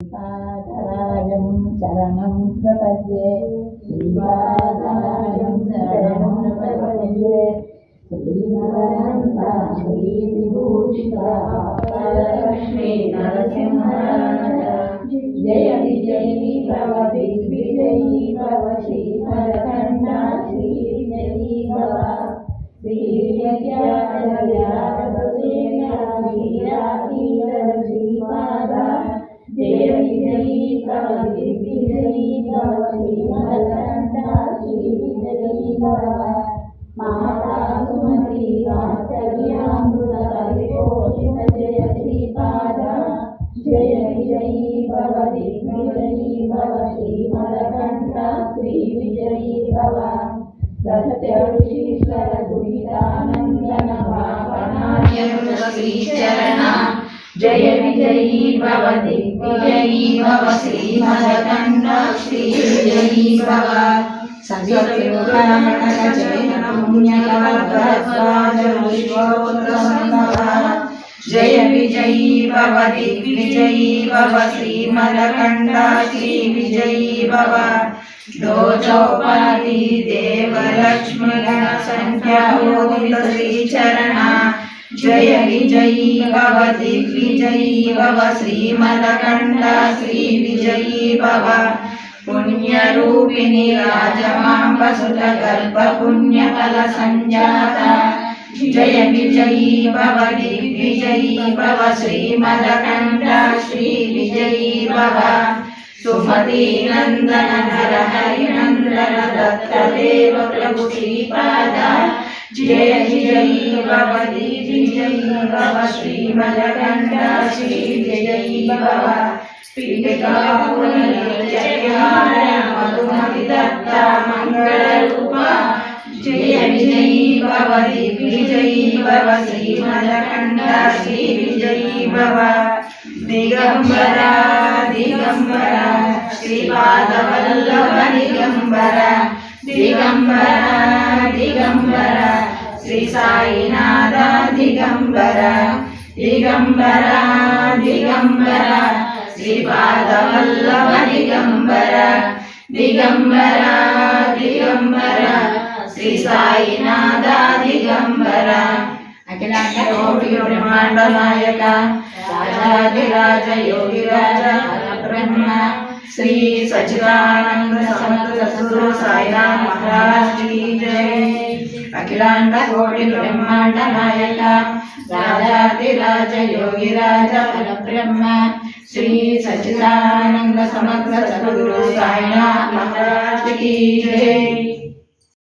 श्रीपादराजं शरणं प्रपद्ये श्रीपादराजं शरणं प्रपद्ये श्रीमदनन्ता श्रीविभूषिता वरलक्ष्मी नरसिंहराज जय विजयी भव दिग्विजयी भव श्रीमदकण्ठा श्रीविजयी भव श्रीपादा जय विजयी भव दिग्विजयी भव श्रीमदकण्ठा श्रीविजयी भव माता सुमति वात्सल्यामृत परिपोषित जय श्रीपादा जय विजयी भव दिग्विजयी भव श्रीमदकण्ठा श्रीविजयी भव सत्यऋषीश्वर दुहितानन्दन पावनार्यमृत श्रीचरण जय विजयी भव दिग्विजयी भव श्रीमदकण्ठा श्रीविजयी भव जय विजयी भव दिग्विजयी भव श्रीमदकण्ठा श्रीविजयी भव दोचौपाति देवलक्ष्मी गणसंख्याहोदित श्रीचरण जय विजयी भव दिग्विजयी भव श्रीमदकण्ठा श्रीविजयी भव पुण्यरूपिणी राजमाम्ब सुतगर्भ पुण्यफल संजाता जय विजयी भव दिग्विजयी भव श्रीमदकण्ठा श्रीविजयी भव सुमती नंदन नर हरिनंदन दत्तदेव प्रभु श्रीपादा जय विजयी भव दिग्विजयी भव श्रीमदकण्ठा श्रीविजयी भव मधुमति दत्ता मंगल रूप जय विजयी भव दिग्विजयी भव श्रीमदकण्ठा श्रीविजयी भव दिगंबरा दिगंबरा श्रीपादवल्लभ दिगंबरा दिगंबरा दिगंबरा श्री साईनाथ दिगंबरा दिगंबरा दिगंबरा श्रीपादवल्लभ दिगंबरा दिगंबरा दिगंबरा श्री साईनाथ दिगंबरा अखिलांड कोटि ब्रह्मांड नायक राजाधिराज योगिराज ब्रह्म श्री सच्चिदानंद समर्थ सद्गुरु साईनाथ महाराज की जय। अखिलांड कोटि ब्रह्मांड नायक राजाधिराज योगिराज ब्रह्म श्री सच्चिदानंद समर्थ सद्गुरु साईनाथ महाराज की जय।